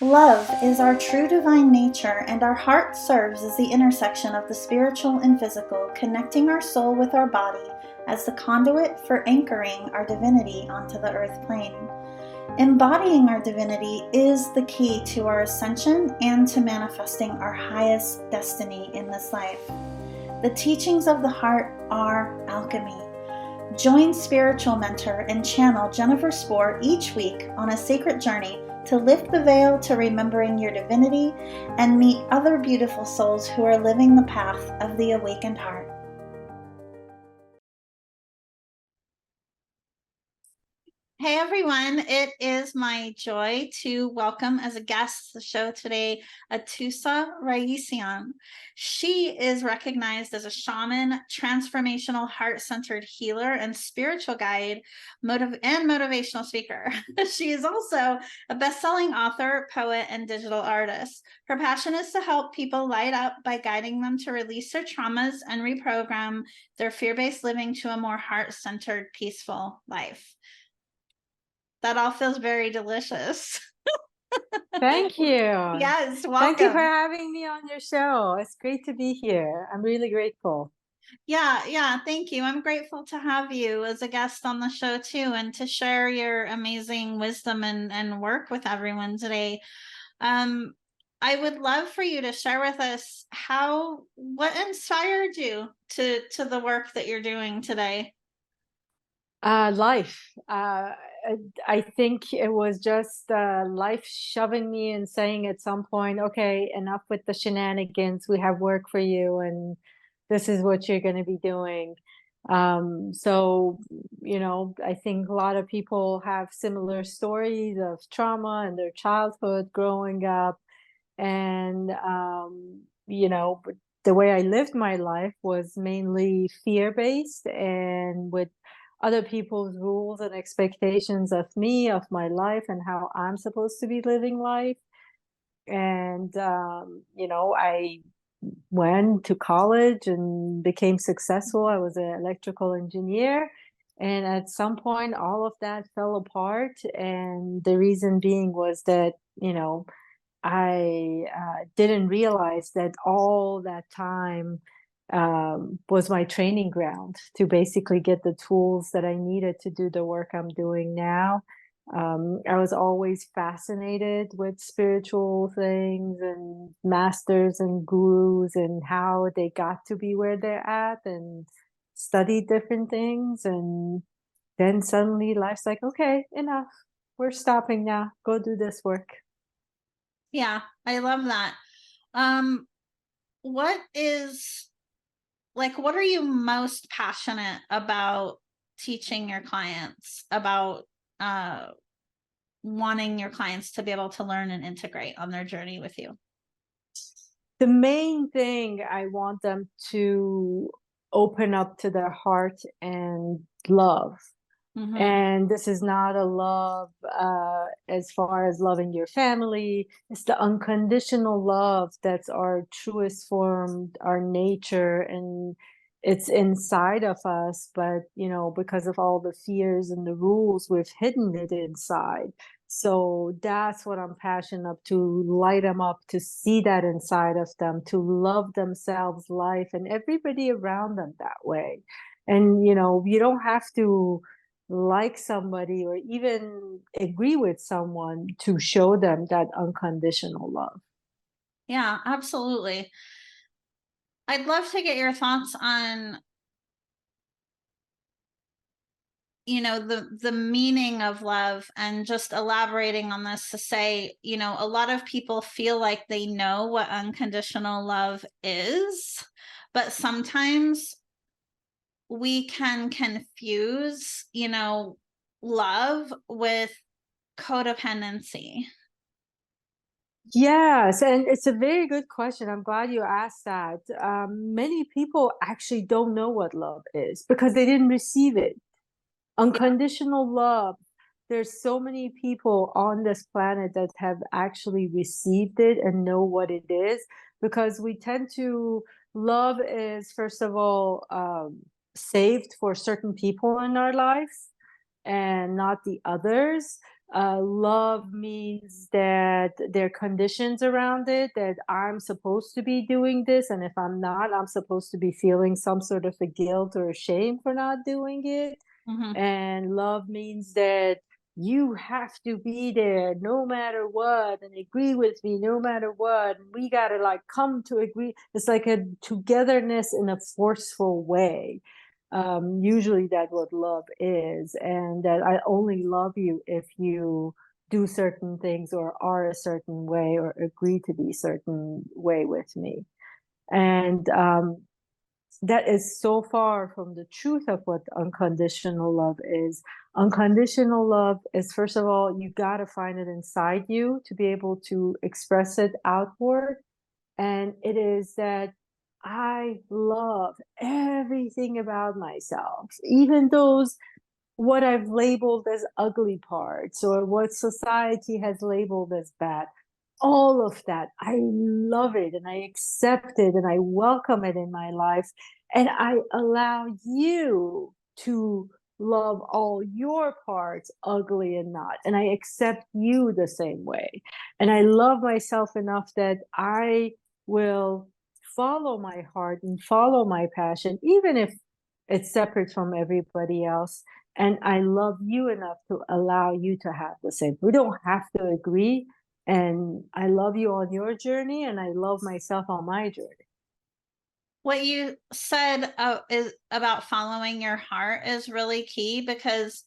Love is our true divine nature, and our heart serves as the intersection of the spiritual and physical, connecting our soul with our body as the conduit for anchoring our divinity onto the earth plane. Embodying our divinity is the key to our ascension and to manifesting our highest destiny in this life. The teachings of the heart are alchemy. Join spiritual mentor and channel Jennifer Spohr each week on a sacred journey to lift the veil to remembering your divinity and meet other beautiful souls who are living the path of the awakened heart. Hey everyone, it is my joy to welcome as a guest to the show today, Atousa Raissyan. She is recognized as a shaman, transformational heart-centered healer, and spiritual guide, and motivational speaker. She is also a best-selling author, poet, and digital artist. Her passion is to help people light up by guiding them to release their traumas and reprogram their fear-based living to a more heart-centered, peaceful life. That all feels very delicious. Thank you. Yes, welcome. Thank you for having me on your show. It's great to be here. I'm really grateful. Yeah, thank you. I'm grateful to have you as a guest on the show too, and to share your amazing wisdom and work with everyone today. I would love for you to share with us what inspired you to the work that you're doing today. Life. I think it was just life shoving me and saying at some point, okay, enough with the shenanigans. We have work for you, and this is what you're going to be doing. So, I think a lot of people have similar stories of trauma in their childhood growing up. And, but the way I lived my life was mainly fear-based and with other people's rules and expectations of me, of my life, and how I'm supposed to be living life. And, I went to college and became successful. I was an electrical engineer. And at some point, all of that fell apart. And the reason being was that, I didn't realize that all that time was my training ground to basically get the tools that I needed to do the work I'm doing now. I was always fascinated with spiritual things and masters and gurus and how they got to be where they're at, and studied different things. And then suddenly life's like, okay, enough. We're stopping now. Go do this work. Yeah, I love that. What are you most passionate about teaching your clients about wanting your clients to be able to learn and integrate on their journey with you? The main thing, I want them to open up to their heart and love. Mm-hmm. And this is not a love as far as loving your family. It's the unconditional love that's our truest form, our nature, and it's inside of us. But, because of all the fears and the rules, we've hidden it inside. So that's what I'm passionate up to light them up, to see that inside of them, to love themselves, life, and everybody around them that way. And, you don't have to like somebody or even agree with someone to show them that unconditional love. Yeah, absolutely. I'd love to get your thoughts on the meaning of love, and just elaborating on this to say, a lot of people feel like they know what unconditional love is, but sometimes we can confuse love with codependency. Yes, and it's a very good question. I'm glad you asked that. Many people actually don't know what love is because they didn't receive it. Unconditional love. There's so many people on this planet that have actually received it and know what it is, because we tend to love is, first of all, saved for certain people in our life and not the others. Love means that there are conditions around it, that I'm supposed to be doing this, and if I'm not, I'm supposed to be feeling some sort of a guilt or a shame for not doing it. Mm-hmm. And love means that you have to be there no matter what and agree with me no matter what. And we got to like come to agree. It's like a togetherness in a forceful way. Usually that's what love is. And that I only love you if you do certain things or are a certain way or agree to be certain way with me. And that is so far from the truth of what unconditional love is. Unconditional love is, first of all, you got to find it inside you to be able to express it outward. And it is that I love everything about myself, even those what I've labeled as ugly parts or what society has labeled as bad. All of that, I love it and I accept it and I welcome it in my life. And I allow you to love all your parts, ugly and not. And I accept you the same way. And I love myself enough that I will follow my heart and follow my passion, even if it's separate from everybody else. And I love you enough to allow you to have the same. We don't have to agree. And I love you on your journey, and I love myself on my journey. What you said is about following your heart is really key, because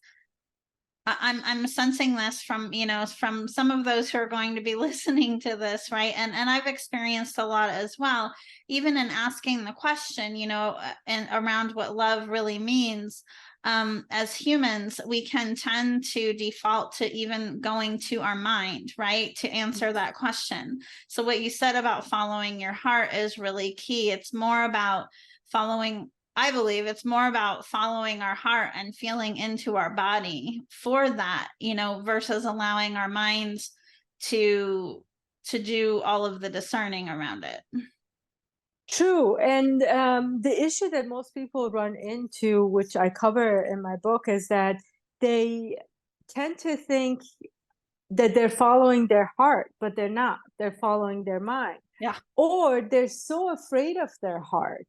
I'm sensing this from, from some of those who are going to be listening to this, right? And I've experienced a lot as well, even in asking the question, and around what love really means. As humans, we can tend to default to even going to our mind, right, to answer that question. So what you said about following your heart is really key. It's more about following, I believe it's more about following our heart and feeling into our body for that, versus allowing our minds to do all of the discerning around it. True. And the issue that most people run into, which I cover in my book, is that they tend to think that they're following their heart, but they're not. They're following their mind. Yeah. Or they're so afraid of their heart.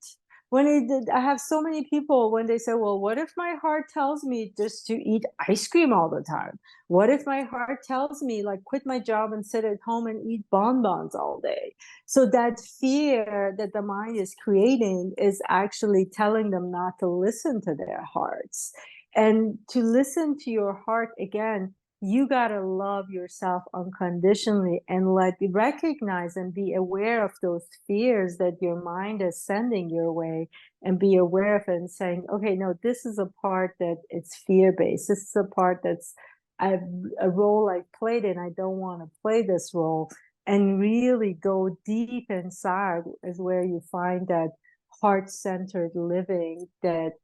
I have so many people when they say, well, what if my heart tells me just to eat ice cream all the time? What if my heart tells me like quit my job and sit at home and eat bonbons all day? So that fear that the mind is creating is actually telling them not to listen to their hearts. And to listen to your heart again, you got to love yourself unconditionally and recognize and be aware of those fears that your mind is sending your way, and be aware of it and saying, okay, no, this is a part that it's fear-based. This is a part that's a role I played and I don't want to play this role. And really go deep inside is where you find that heart-centered living that,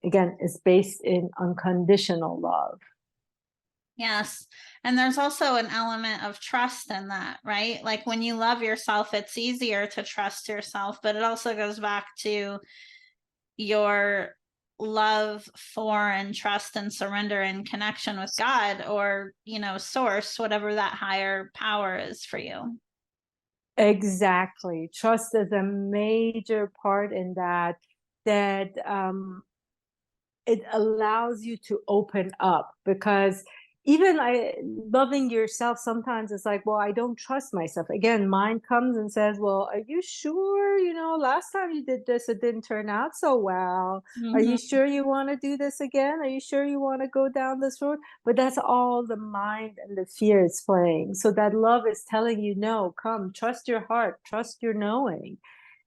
again, is based in unconditional love. Yes. And there's also an element of trust in that, right? Like when you love yourself, it's easier to trust yourself, but it also goes back to your love for and trust and surrender and connection with God, or, source, whatever that higher power is for you. Exactly. Trust is a major part in that, it allows you to open up, because even loving yourself, sometimes it's like, well, I don't trust myself. Again, mind comes and says, well, are you sure, last time you did this, it didn't turn out so well. Are Mm-hmm. you sure you want to do this again? Are you sure you want to go down this road? But that's all the mind and the fear is playing. So that love is telling you, no, come, trust your heart, trust your knowing.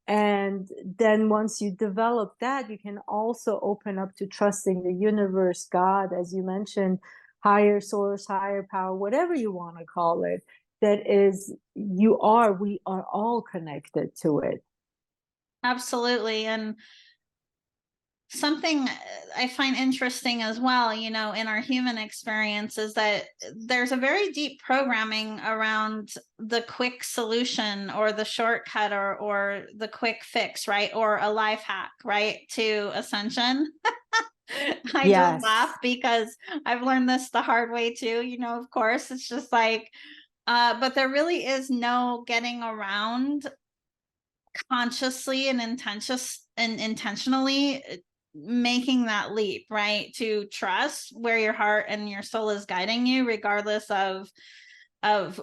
And then once you develop that, you can also open up to trusting the universe, God, as you mentioned, higher source, higher power, whatever you want to call it. That is, we are all connected to it. Absolutely. And something I find interesting as well, in our human experience, is that there's a very deep programming around the quick solution or the shortcut, or the quick fix, right? Or a life hack, right, to ascension. I just Yes. laugh because I've learned this the hard way too, of course. It's just like, but there really is no getting around consciously and intentionally making that leap, right? To trust where your heart and your soul is guiding you, regardless of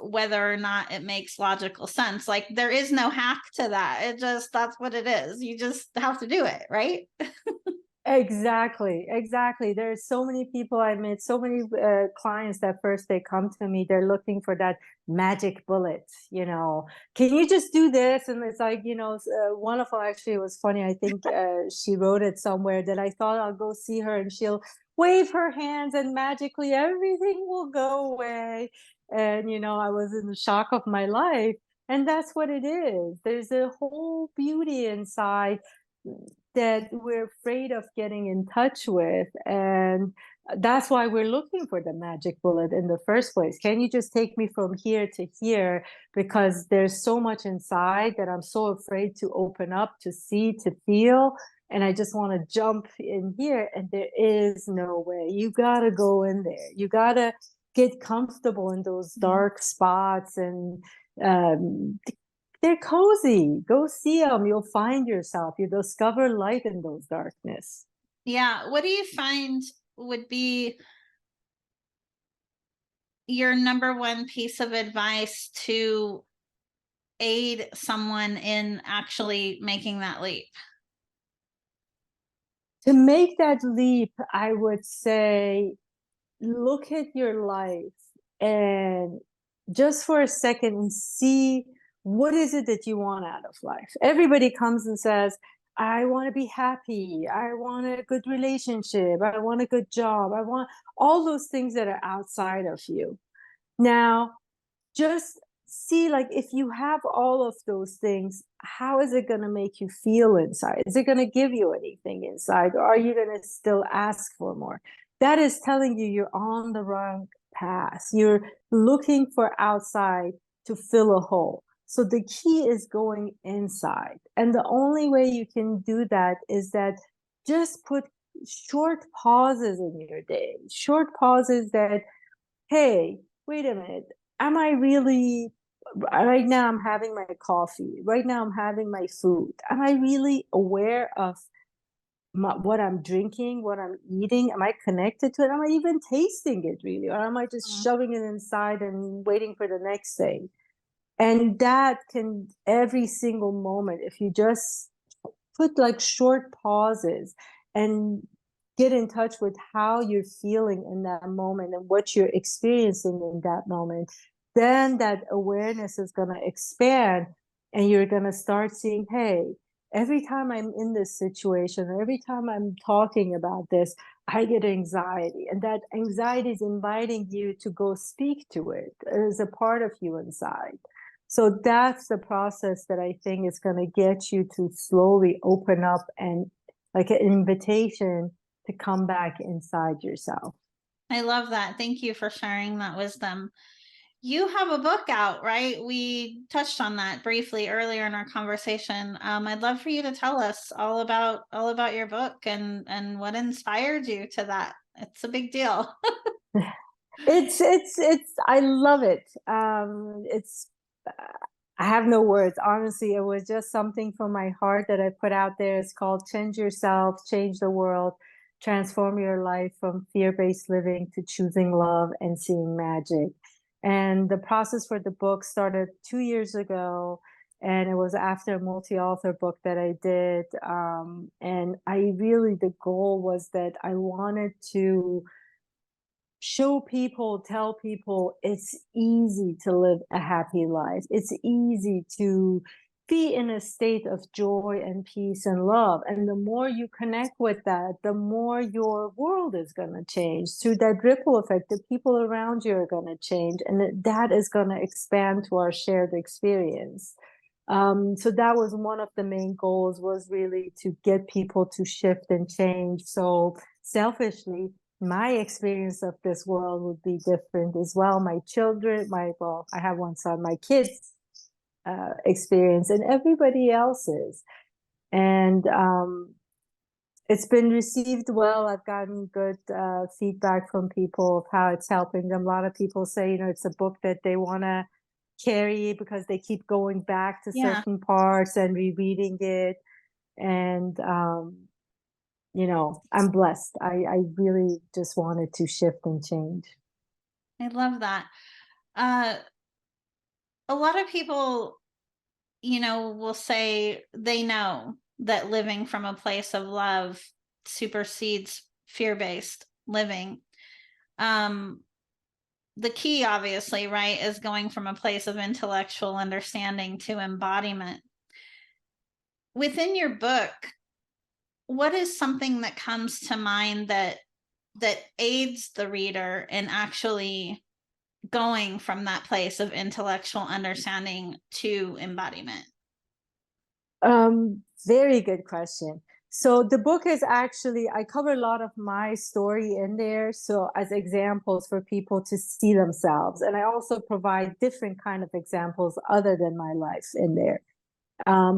whether or not it makes logical sense. Like, there is no hack to that. That's what it is. You just have to do it, right? Exactly. There's so many people I met, so many clients that first they come to me, they're looking for that magic bullet, can you just do this? And it's like, one of them actually, it was funny. I think she wrote it somewhere that I thought I'll go see her and she'll wave her hands and magically everything will go away. And, I was in the shock of my life. And that's what it is. There's a whole beauty inside that we're afraid of getting in touch with. And that's why we're looking for the magic bullet in the first place. Can you just take me from here to here? Because there's so much inside that I'm so afraid to open up, to see, to feel. And I just want to jump in here. And there is no way. You got to go in there. You got to get comfortable in those dark spots and they're cozy. Go see them. You'll find yourself. You discover light in those darkness. Yeah. What do you find would be your number one piece of advice to aid someone in actually making that leap? To make that leap, I would say, look at your life and just for a second and see what is it that you want out of life. Everybody comes and says, I want to be happy. I want a good relationship. I want a good job. I want all those things that are outside of you. Now, just see, like, if you have all of those things, how is it going to make you feel inside? Is it going to give you anything inside, or are you going to still ask for more? That is telling you you're on the wrong path. You're looking for outside to fill a hole. So the key is going inside, and the only way you can do that is that just put short pauses in your day, short pauses that, hey, wait a minute, am I really, right now I'm having my coffee, right now I'm having my food, am I really aware of what I'm drinking, what I'm eating? Am I connected to it? Am I even tasting it really? Or am I just shoving it inside and waiting for the next thing? And that can, every single moment, if you just put like short pauses and get in touch with how you're feeling in that moment and what you're experiencing in that moment, then that awareness is going to expand and you're going to start seeing, hey, every time I'm in this situation, or every time I'm talking about this, I get anxiety. And that anxiety is inviting you to go speak to it. It is a part of you inside. So that's the process that I think is going to get you to slowly open up and like an invitation to come back inside yourself. I love that. Thank you for sharing that wisdom. You have a book out, right? We touched on that briefly earlier in our conversation. I'd love for you to tell us all about your book and what inspired you to that. It's a big deal. It's I love it. It's I have no words. Honestly, it was just something from my heart that I put out there. It's called Change Yourself, Change the World, Transform Your Life from Fear-Based Living to Choosing Love and Seeing Magic. And the process for the book started 2 years ago. And it was after a multi-author book that I did. And the goal was that I wanted to show people, tell people it's easy to live a happy life. It's easy to be in a state of joy and peace and love. And the more you connect with that, the more your world is going to change. Through that ripple effect, the people around you are going to change. And that is going to expand to our shared experience. So that was one of the main goals, was really to get people to shift and change. So selfishly, my experience of this world would be different as well. My children, I have one son, my kids' experience, and everybody else's. And It's been received well. I've gotten good feedback from people of how it's helping them. A lot of people say, it's a book that they want to carry because they keep going back to Yeah, certain parts and rereading it. And, I'm blessed. I really just wanted to shift and change. I love that. Uh, a lot of people, will say they know that living from a place of love supersedes fear-based living. Um, the key, obviously, right, is going from a place of intellectual understanding to embodiment. Within your book, what is something that comes to mind that aids the reader in actually going from that place of intellectual understanding to embodiment? Very good question. So the book is actually, I cover a lot of my story in there. So as examples for people to see themselves. And I also provide different kind of examples other than my life in there,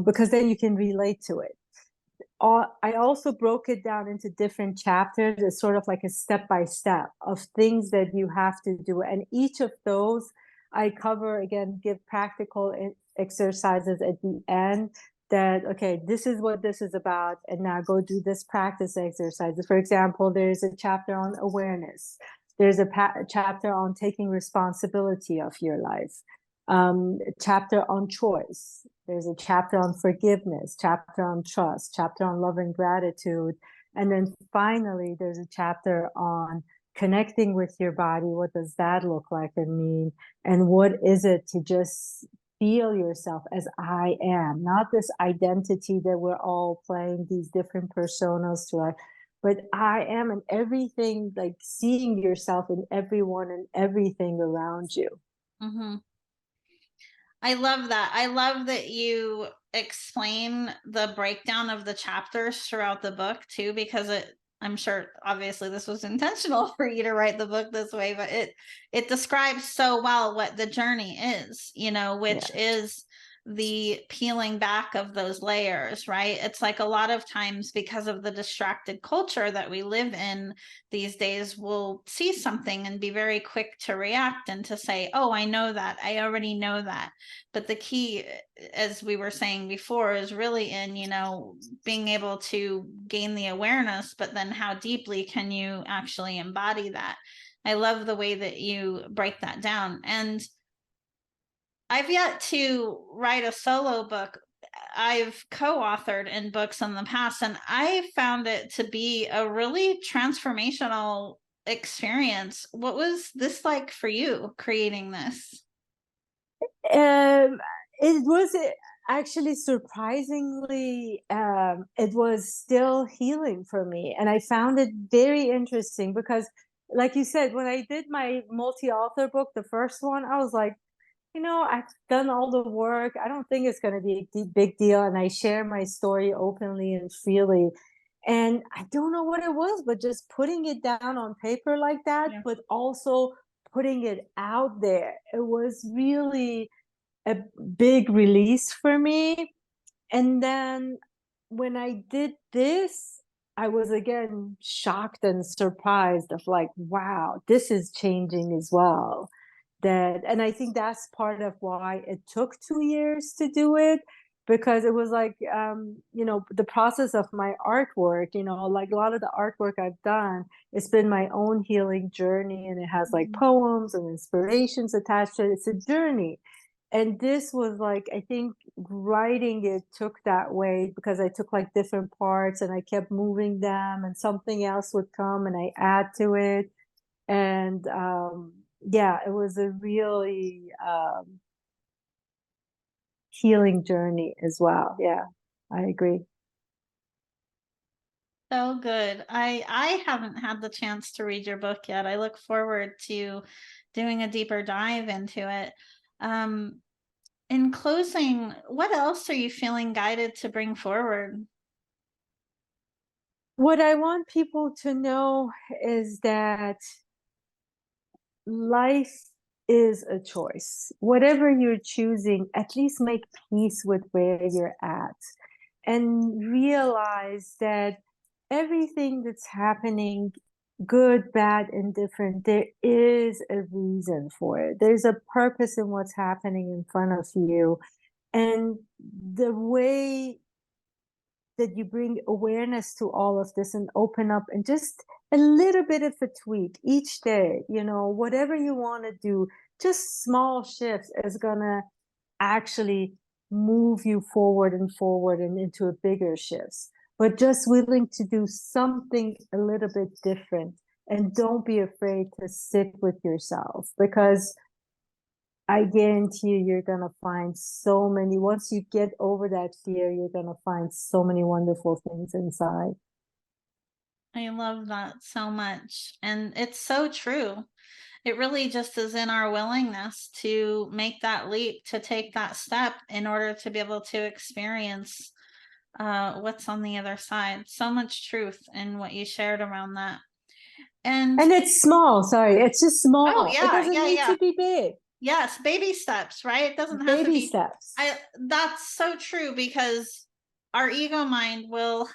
because then you can relate to it. I also broke it down into different chapters. It's sort of like a step-by-step of things that you have to do. And each of those I cover, again, give practical exercises at the end that, okay, this is what this is about. And now go do this practice exercises. For example, there's a chapter on awareness. There's a chapter on taking responsibility of your life. Chapter on choice. There's a chapter on forgiveness, chapter on trust, chapter on love and gratitude. And then finally, there's a chapter on connecting with your body. What does that look like and mean? And what is it to just feel yourself as I am, not this identity that we're all playing these different personas to, but I am, and everything, like seeing yourself in everyone and everything around you. Mm-hmm. I love that. I love that you explain the breakdown of the chapters throughout the book too, because I'm sure obviously this was intentional for you to write the book this way, but it describes so well what the journey is, which is the peeling back of those layers, right? It's like a lot of times, because of the distracted culture that we live in these days, we'll see something and be very quick to react and to say, oh, I know that. I already know that. But the key, as we were saying before, is really in, being able to gain the awareness, but then how deeply can you actually embody that? I love the way that you break that down. And I've yet to write a solo book. I've co-authored in books in the past, and I found it to be a really transformational experience. What was this like for you, creating this? It was actually surprisingly, it was still healing for me. And I found it very interesting because, like you said, when I did my multi-author book, the first one, I was like, I've done all the work. I don't think it's going to be a big deal. And I share my story openly and freely. And I don't know what it was, but just putting it down on paper like that, Yeah. but also putting it out there, it was really a big release for me. And then when I did this, I was again shocked and surprised of like, wow, this is changing as well. And I think that's part of why it took 2 years to do it, because it was like, the process of my artwork, like a lot of the artwork I've done, it's been my own healing journey, and it has like poems and inspirations attached to it. It's a journey. And this was like, I think writing it took that way because I took like different parts and I kept moving them, and something else would come and I add to it. And yeah, it was a really healing journey as well. Yeah, I agree. So good. I haven't had the chance to read your book yet. I look forward to doing a deeper dive into it. Um, in closing, what else are you feeling guided to bring forward? What I want people to know is that life is a choice. Whatever you're choosing, at least make peace with where you're at and realize that everything that's happening, good, bad, indifferent, there is a reason for it. There's a purpose in what's happening in front of you. And the way that you bring awareness to all of this and open up and just a little bit of a tweak each day, whatever you want to do, just small shifts is going to actually move you forward and into a bigger shifts. But just willing to do something a little bit different, and don't be afraid to sit with yourself, because I guarantee you're going to find so many, once you get over that fear, you're going to find so many wonderful things inside. I love that so much. And it's so true. It really just is in our willingness to make that leap, to take that step in order to be able to experience what's on the other side. So much truth in what you shared around that. And it's small. Sorry, it's just small. Oh, yeah, it doesn't need to be big. Yes, baby steps, right? It doesn't have to be baby steps. That's so true, because our ego mind will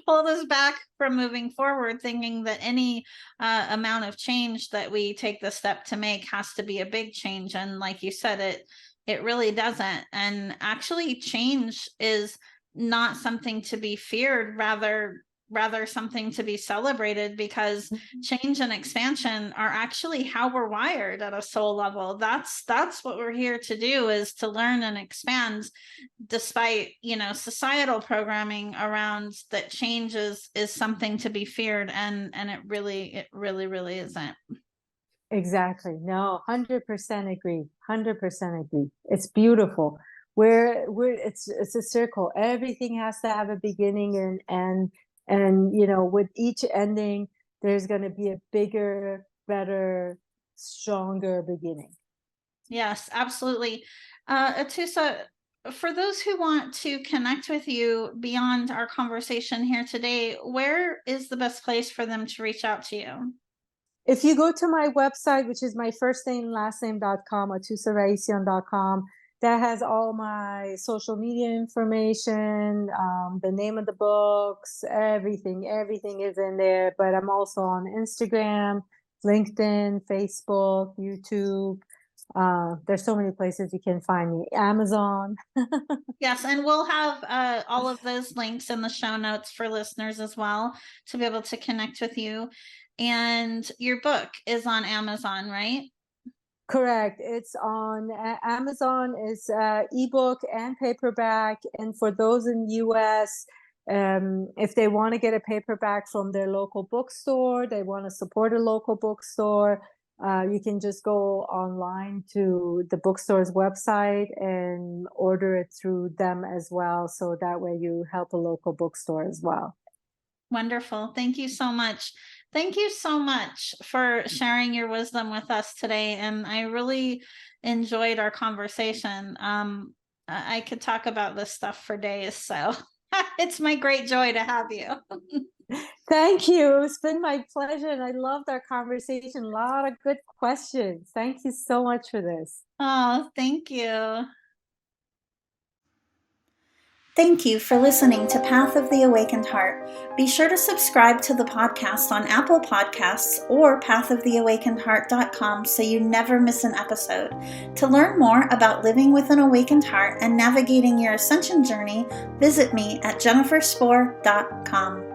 hold us back from moving forward, thinking that any amount of change that we take the step to make has to be a big change. And like you said, it really doesn't. And actually, change is not something to be feared, rather something to be celebrated, because change and expansion are actually how we're wired at a soul level. That's what we're here to do, is to learn and expand, despite societal programming around that change is something to be feared, and it really isn't. Exactly. No, 100% agree. 100% agree. It's beautiful. It's a circle. Everything has to have a beginning and with each ending, there's going to be a bigger, better, stronger beginning. Yes, absolutely. Atousa, for those who want to connect with you beyond our conversation here today, where is the best place for them to reach out to you? If you go to my website, which is my first name, last name.com, AtousaRaissyan.com, that has all my social media information, the name of the books, everything is in there. But I'm also on Instagram, LinkedIn, Facebook, YouTube. There's so many places you can find me. Amazon. Yes, and we'll have all of those links in the show notes for listeners as well, to be able to connect with you. And your book is on Amazon, right? Correct. It's on Amazon. Is ebook and paperback. And for those in the US, if they want to get a paperback from their local bookstore, they want to support a local bookstore, you can just go online to the bookstore's website and order it through them as well. So that way you help a local bookstore as well. Wonderful. Thank you so much. Thank you so much for sharing your wisdom with us today. And I really enjoyed our conversation. I could talk about this stuff for days, so it's my great joy to have you. Thank you. It's been my pleasure, and I loved our conversation. A lot of good questions. Thank you so much for this. Oh, thank you. Thank you for listening to Path of the Awakened Heart. Be sure to subscribe to the podcast on Apple Podcasts or pathoftheawakenedheart.com so you never miss an episode. To learn more about living with an awakened heart and navigating your ascension journey, visit me at jenniferspore.com.